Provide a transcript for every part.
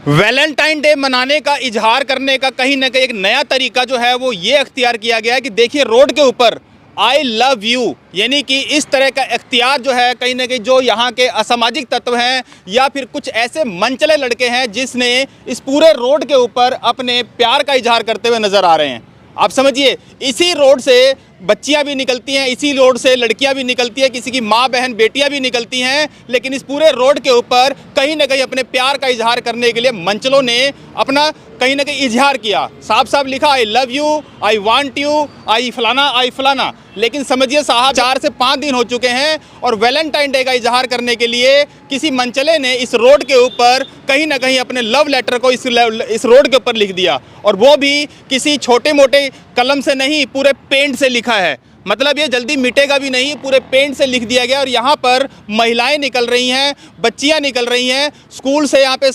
Valentine day मनाने का इजहार करने का कहीं ना कहीं एक नया तरीका जो है वो ये अख्तियार किया गया है कि देखिए रोड के ऊपर आई लव यू यानी कि इस तरह का इख्तियार जो है कहीं ना कहीं जो यहाँ के असामाजिक तत्व हैं या फिर कुछ ऐसे मनचले लड़के हैं जिसने इस पूरे रोड के ऊपर अपने प्यार का इजहार करते हुए नज़र आ रहे हैं। आप समझिए इसी रोड से बच्चियां भी निकलती हैं, इसी रोड से लड़कियां भी निकलती हैं, किसी की माँ बहन बेटियां भी निकलती हैं, लेकिन इस पूरे रोड के ऊपर कहीं ना कहीं अपने प्यार का इजहार करने के लिए मंचलों ने अपना कहीं ना कहीं इजहार किया। साफ साफ लिखा I love you, I want you, I फलाना। लेकिन समझिए साहब 4 से 5 दिन हो चुके हैं और वैलेंटाइन डे का इजहार करने के लिए किसी मंचले ने इस रोड के ऊपर कहीं ना कहीं अपने लव लेटर को इस रोड के ऊपर लिख दिया, और वो भी किसी छोटे मोटे कलम से नहीं, पूरे पेंट से लिखा है। मतलब ये जल्दी मिटेगा भी नहीं, पूरे पेंट से लिख दिया गया। और यहाँ पर महिलाएं निकल रही हैं, बच्चियां निकल रही हैं, स्कूल से यहाँ पे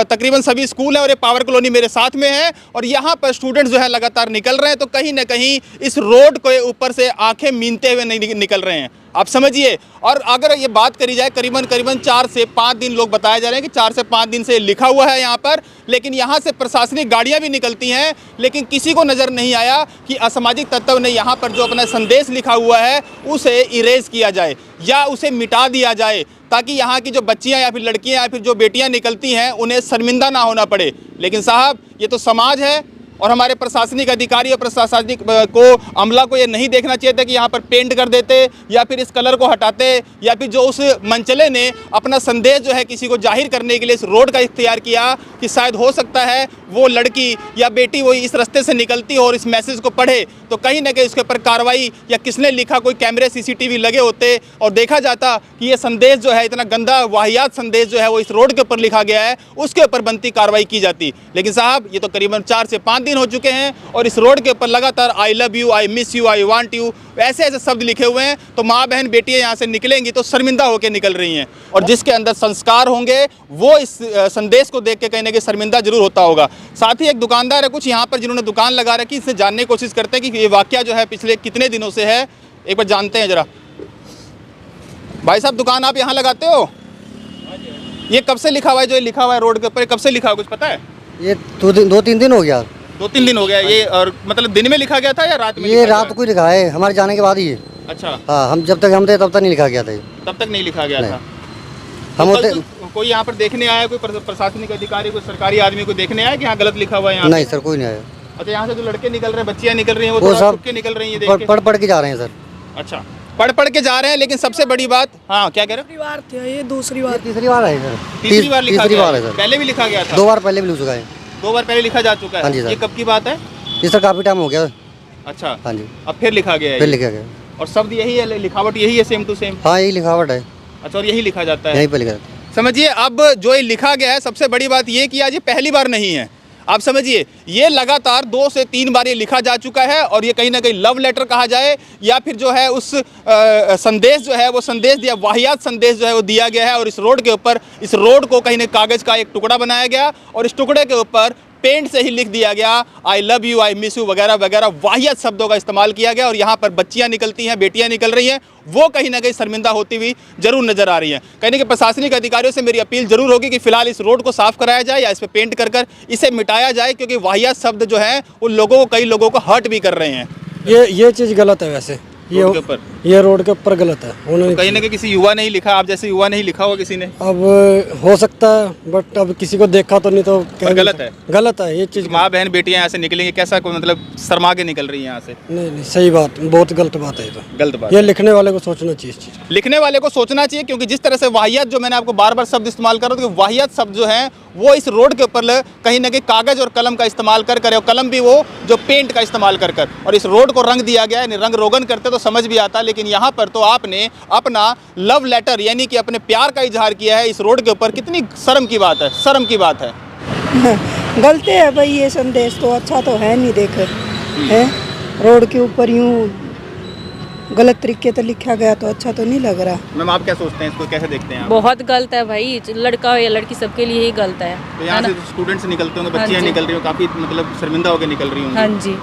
तकरीबन सभी स्कूल हैं और ये पावर कॉलोनी मेरे साथ में है, और यहाँ पर स्टूडेंट्स जो है लगातार निकल रहे हैं। तो कहीं ना कहीं इस रोड के ऊपर से आंखें मीनते हुए नहीं निकल रहे हैं, आप समझिए। और अगर ये बात करी जाए करीबन 4 से 5 दिन लोग बताए जा रहे हैं कि 4 से 5 दिन से लिखा हुआ है यहाँ पर, लेकिन यहाँ से प्रशासनिक गाड़ियाँ भी निकलती हैं, लेकिन किसी को नज़र नहीं आया कि असामाजिक तत्व ने यहाँ पर जो अपना संदेश लिखा हुआ है उसे इरेज किया जाए या उसे मिटा दिया जाए, ताकि यहाँ की जो बच्चियाँ या फिर लड़कियाँ या फिर जो बेटियाँ निकलती हैं उन्हें शर्मिंदा ना होना पड़े। लेकिन साहब ये तो समाज है, और हमारे प्रशासनिक अधिकारी और प्रशासनिक को अमला को ये नहीं देखना चाहिए था कि यहाँ पर पेंट कर देते या फिर इस कलर को हटाते, या फिर जो उस मंचले ने अपना संदेश जो है किसी को जाहिर करने के लिए इस रोड का इख्तियार किया कि शायद हो सकता है वो लड़की या बेटी वो इस रास्ते से निकलती हो और इस मैसेज को पढ़े, तो कहीं ना कहीं उसके ऊपर कार्रवाई या किसने लिखा, कोई कैमरे CCTV लगे होते और देखा जाता कि ये संदेश जो है इतना गंदा वाहियात संदेश जो है वो इस रोड के ऊपर लिखा गया है, उसके ऊपर बनती कार्रवाई की जाती। लेकिन साहब ये तो करीबन 4 से 5 दिन हो चुके हैं और इस रोड के ऊपर लगातार आई love you, I miss you, I want you ऐसे ऐसे शब्द लिखे हुए हैं। तो माँ बहन बेटियां यहाँ से निकलेंगी तो शर्मिंदा होकर निकल रही हैं, और जिसके अंदर संस्कार होंगे वो इस संदेश को देख के कहीं ना कहीं शर्मिंदा जरूर होता होगा। साथ ही एक दुकानदार है कुछ यहाँ पर जिन्होंने दुकान लगा रखी, इससे जानने की कोशिश करते हैं कि ये वाकया जो है पिछले कितने दिनों से है, एक बार जानते हैं जरा। भाई साहब दुकान आप यहाँ लगाते हो? ये कब से लिखा हुआ है जो लिखा हुआ है रोड के ऊपर, कब से लिखा हुआ कुछ पता है? ये 2-3 दिन हो गया। 2-3 दिन हो गया ये, और मतलब दिन में लिखा गया था या रात में? ये रात को ही लिखा है, हमारे जाने के बाद ही। अच्छा हाँ, हम जब तक हम थे तब तक नहीं लिखा गया था। तब तक नहीं लिखा गया था। हम होते कोई यहाँ पर देखने आया, कोई प्रशासनिक अधिकारी, कोई सरकारी आदमी को देखने आया कि यहाँ गलत लिखा हुआ है? यहाँ नहीं सर, कोई नहीं आया। अच्छा, यहाँ से जो लड़के निकल रहे हैं, बच्चियाँ निकल रही हैं, वो सब के निकल रही हैं, पढ़ के जा रहे हैं सर। अच्छा, पढ़ के जा रहे हैं। लेकिन सबसे बड़ी बात, हाँ क्या कह रहे हो? बार थे ये, तीसरी बार है सर। तीसरी बार लिखा गया है सर। पहले भी लिखा गया था? 2 बार पहले भी लिख चुका है। 2 बार पहले लिखा जा चुका है। हाँ जी सर। ये कब की बात है? ये सर काफी टाइम हो गया। अच्छा, हाँ जी, अब फिर लिखा गया है? फिर लिखा गया। और शब्द यही है, लिखावट यही है, सेम टू सेम? हाँ, यही लिखावट है। अच्छा, और यही लिखा जाता है? यहीं पे लिखा जाता है। समझिए अब जो ये लिखा गया है, सबसे बड़ी बात ये कि आज ये पहली बार नहीं है। आप समझिए ये लगातार 2 से 3 बार ये लिखा जा चुका है, और ये कहीं ना कहीं लव लेटर कहा जाए या फिर जो है उस संदेश जो है वो संदेश दिया, वाहियात संदेश जो है वो दिया गया है। और इस रोड के ऊपर, इस रोड को कहीं ना कागज़ का एक टुकड़ा बनाया गया और इस टुकड़े के ऊपर पेंट से ही लिख दिया गया आई love you, I miss you वगैरह वगैरह वाहियात शब्दों का इस्तेमाल किया गया। और यहाँ पर बच्चियाँ निकलती हैं, बेटियाँ निकल रही हैं, वो कहीं ना कहीं शर्मिंदा होती हुई जरूर नजर आ रही हैं। कहीं ना कहीं प्रशासनिक अधिकारियों से मेरी अपील जरूर होगी कि फिलहाल इस रोड को साफ कराया जाए या इस पर पेंट कर इसे मिटाया जाए, क्योंकि वाहियात शब्द जो है उन लोगों को, कई लोगों को हर्ट भी कर रहे हैं। ये चीज़ गलत है वैसे, ये रोड के ऊपर गलत है। उन्होंने कहीं ना कहीं किसी युवा ने ही लिखा, आप जैसे युवा ने ही लिखा होगा किसी ने। अब हो सकता है, बट अब किसी को देखा तो नहीं, तो गलत है। गलत है ये चीज़। माँ बहन बेटियाँ यहाँ से निकलेंगी, कैसा कोई मतलब शर्मा के निकल रही है यहाँ से? नहीं, सही बात, बहुत गलत बात है ये तो। गलत बात, ये लिखने वाले को सोचना चाहिए इस चीज़। लिखने वाले को सोचना चाहिए, क्योंकि जिस तरह से वाहियात, जो मैंने आपको बार बार शब्द इस्तेमाल कर रहा हूँ, वाहियात शब्द जो हैं वो इस रोड के ऊपर कहीं ना कहीं कागज़ और कलम का इस्तेमाल कर और कलम भी वो जो पेंट का इस्तेमाल कर और इस रोड को रंग दिया गया है। रंग रोगन करते तो समझ भी आता, लेकिन यहाँ पर तो आपने अपना लव लेटर यानी कि अपने प्यार का इजहार किया है इस रोड के ऊपर। कितनी शर्म की बात है, शर्म की बात है। गलती है भाई, ये संदेश तो अच्छा तो है नहीं। देख है रोड के ऊपर यूँ गलत तरीके से लिखा गया तो अच्छा तो नहीं लग रहा। मैम आप क्या सोचते हैं, इसको कैसे देखते हैं आप? बहुत गलत है भाई, लड़का हो या लड़की सबके लिए ही गलत है। तो यहाँ से स्टूडेंट्स निकलते होंगे, बच्चियाँ निकल रही हो, काफ़ी मतलब शर्मिंदा होकर निकल रही होंगी। हाँ जी,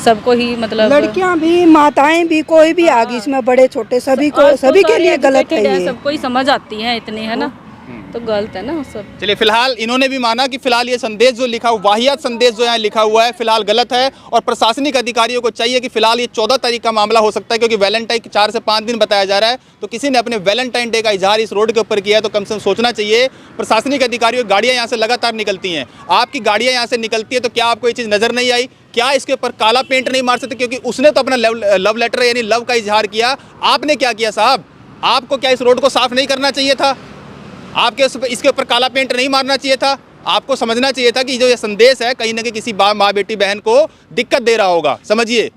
सबको ही मतलब लड़कियां भी, माताएं भी, कोई भी आगे इसमें, बड़े छोटे सभी को, सभी के लिए गलत है ये। सबको ही समझ आती है इतनी, है ना। तो गलत है ना सब। चलिए, फिलहाल इन्होंने भी माना कि फिलहाल ये संदेश जो लिखा, वाहियात संदेश जो यहाँ लिखा हुआ है, फिलहाल गलत है और प्रशासनिक अधिकारियों को चाहिए कि फिलहाल ये 14 तारीख का मामला हो सकता है, क्योंकि वैलेंटाइन 4 से 5 दिन बताया जा रहा है। तो किसी ने अपने वैलेंटाइन डे का इजहार इस रोड के ऊपर किया है तो कम से कम सोचना चाहिए। प्रशासनिक अधिकारियों की गाड़ियाँ यहाँ से लगातार निकलती हैं, आपकी गाड़ियाँ यहाँ से निकलती है, तो क्या आपको ये चीज़ नज़र नहीं आई? क्या इसके ऊपर काला पेंट नहीं मार सकते? क्योंकि उसने तो अपना लव लेटर यानी लव का इजहार किया, आपने क्या किया साहब? आपको क्या इस रोड को साफ नहीं करना चाहिए था? आपके इसके ऊपर काला पेंट नहीं मारना चाहिए था? आपको समझना चाहिए था कि जो ये संदेश है कहीं ना कहीं किसी माँ बेटी बहन को दिक्कत दे रहा होगा, समझिए।